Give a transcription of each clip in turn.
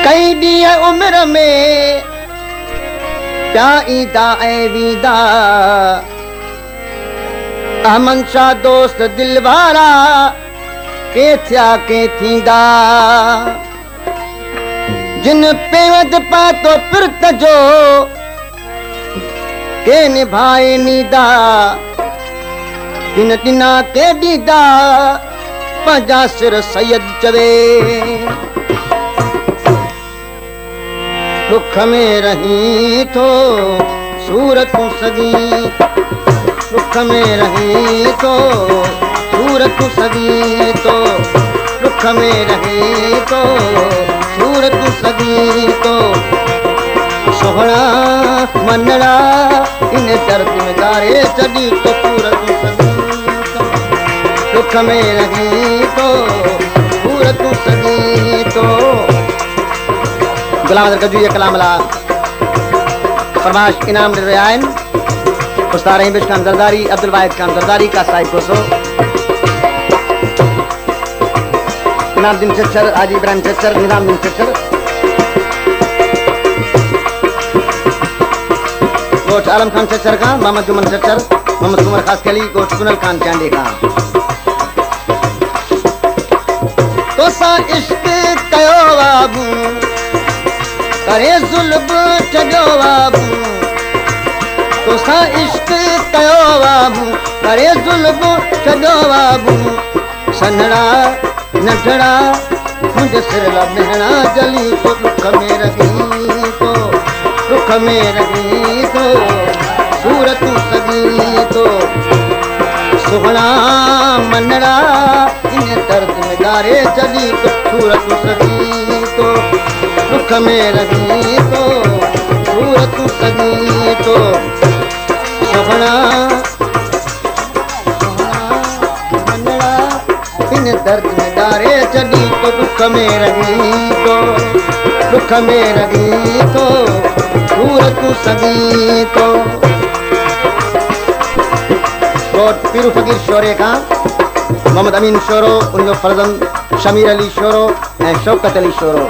कई ॾींहं उमिरि में पिया ईंदा ऐं वेंदा, अहमद शाह दोस्त दिल वारा के थिया के थींदा। जिन पेवद पातो पिरत जो के निभाए नीदा, जिन ॾिना के ॾींदा पंहिंजा सिर सैयद चवे। दुख में रही तो सूरत सगी, दुख में रही तो सूरत सगी, तो दुख में रही तो सूरत सगी, तो सोहना मनड़ा इन दर्द में गारे चढ़ी तो सूरत सगी, तो दुख में रही तो सूरत सगी। तो गुलाम कजू कलाम ला फरमाश इनाम दे रहे हैं उस्ताद रहीम खान जरदारी, अब्दुल वाहिद खान जरदारी का साहिब कोसो, इनामुद्दीन चच्चर, हाजी इब्राहिम चच्चर, निजामुद्दीन चच्चर, कोच आलम खान चच्चर का, मोहम्मद जुमन चच्चर, मोहम्मद उमर खास अली, कोच सुनल खान चांडी का। तो सा इश्क कयो बाबू करे जुल्म चढ़ो बाबू, तो सा इश्क कयो बाबू करे जुल्म चढ़ो बाबू। सन्हड़ा नंढड़ा मुंहिंजे सिर ला मेहणा जली, तो दुख में रही तो दुख में रही तो सूरत सगी, तो सुहणा मनड़ा इन दर्द में गारे चली तो सूरत सगी, तो दुख में रही तो सूरत सगी, तो सुहणा मनड़ा इन दर्द में गारे चली तो दुख में रही तो दुख में रही तो सूरत सगी। तो पीरू फकीर शोरे का मोहम्मद अमीन शोरो, उनजो फर्जंद शमीर अली शोरो ऐं शौकत अली शोरो।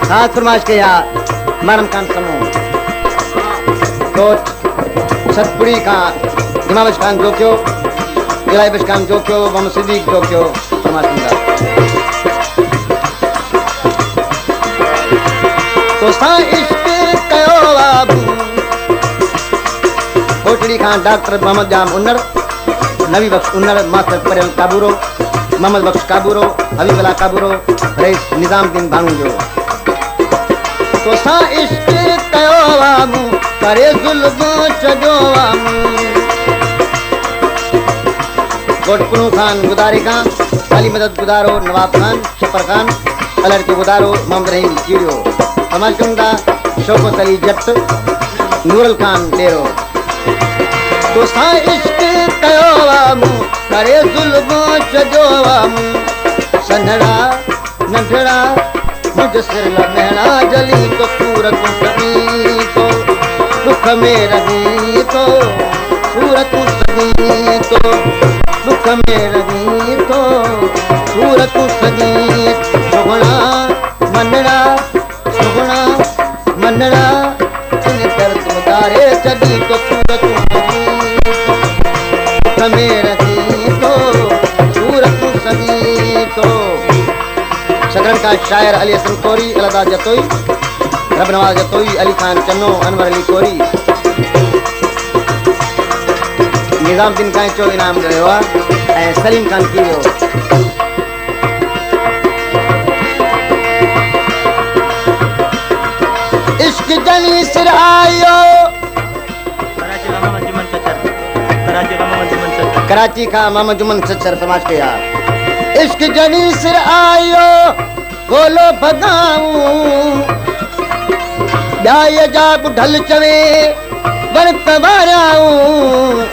साथ फरमाइश कया मरम खान समूह, कोच सतपुरी का इमामश खान जोकियो, इलाइबश खान जोकियो, मोहम्मद सिद्दीक जोकियो फरमाइश। तो सा इश्क कयो बाबू, कोटड़ी खान डॉक्टर मोहम्मद जाम उन्नर, नबी बख्श उन्नर, मास्टर परियल काबूरो, मोहम्मद बख्श काबूरो, हबीबुल्लाह काबूरो, रईस निजामुद्दीन भांगो। तो सा इश्क कयो बाबू करे जुल्म चढ़ो बाबू। कोटपुनू खान गुदारे खान, अली मदद गुदारो, नवाब खान शफर खान, अलर के गुदारो, मोहम्मद रहीम जीरो, हमाशुंदा शौकत अली जट, नूरल खान डेरो। तो सा इश्क कयो बाबू करे जुल्म चढ़ो बाबू। सन्हड़ा नंढड़ा मुझ सिर ला मेहणा जली तो सूरत सगी, तो दुख में रही तो सूरत सगी, तो दुख में रही तो सूरत सगी। सुहणा मनड़ा सुहणा मनड़ा इन दर्द में गारे चढ़ी तो सूरत में रही तो सूरत सगी। तो शकरन का शायर अली हसन कोरी, अलदा जतोई, रब नवाज जतोई, अली खान चन्नो, अनवर अली कोरी, निजामुद्दीन कांचो इनाम दियो ऐं सलीम खान कीरियो। इश्क जनी सिर आयो, कराची का मोहम्मद जुमन चच्चर फरमाइश कया। इश्क जनी सिर आयो बोलो भगाऊं, ॿाई जा ढल चवे बरत वाराऊं,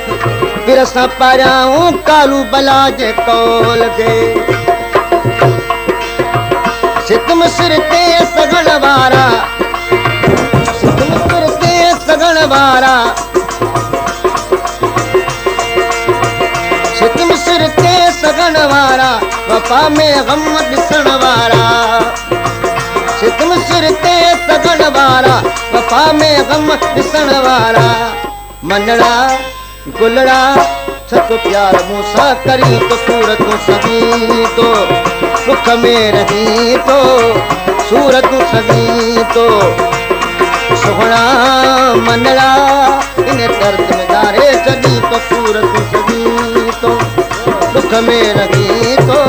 फिर असां पाराऊं कालू बला जे कौल खे। सितम सिर ते सगण वारा, सितम सिर ते सगण वारा, सितम सिर ते सगण वारा वफा में गम ॾिसण वारा सितम सिर ते सगण वारा वफा में गम ॾिसण वारा मनड़ा गुलड़ा सचो प्यार मूंसां करी तो सूरतूं सभी तो दुख में रही तो सूरतूं सभी तो सुहणा मनड़ा इन दर्द में दारे छॾी तो सूरतूं सभी तो दुख में रही तो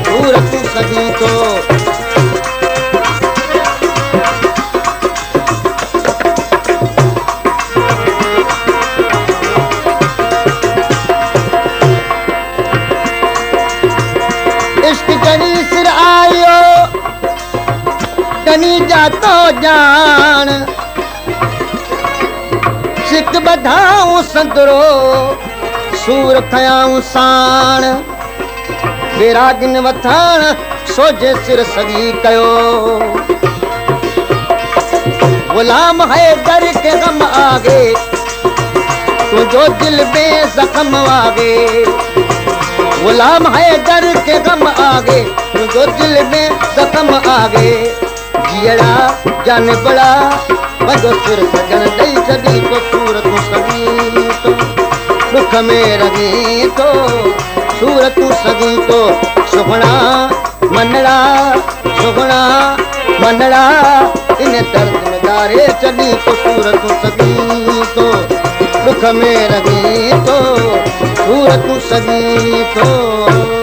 सूरतूं सभी तो सिर आयो कनी जातो जान सिक बधाऊं संदरो सूर खयाऊं साण बेरागिन वथाण सोजे सिर सगी कयो गुलाम है दर के गम आगे तुझो दिल में जख्म आगे गुलाम है डर के गम आगे तुझो दिल में जख्म आगे जियड़ा जान बड़ा वजो सिर सजन दई छॾी तो सूरतूं सगी तो दुख में रही तो सूरतूं सगी तो सुगणा मनड़ा इन दर्द में दारे छॾी तो सूरतूं सगी तो दुख में रही तो सूरतूं सगी तो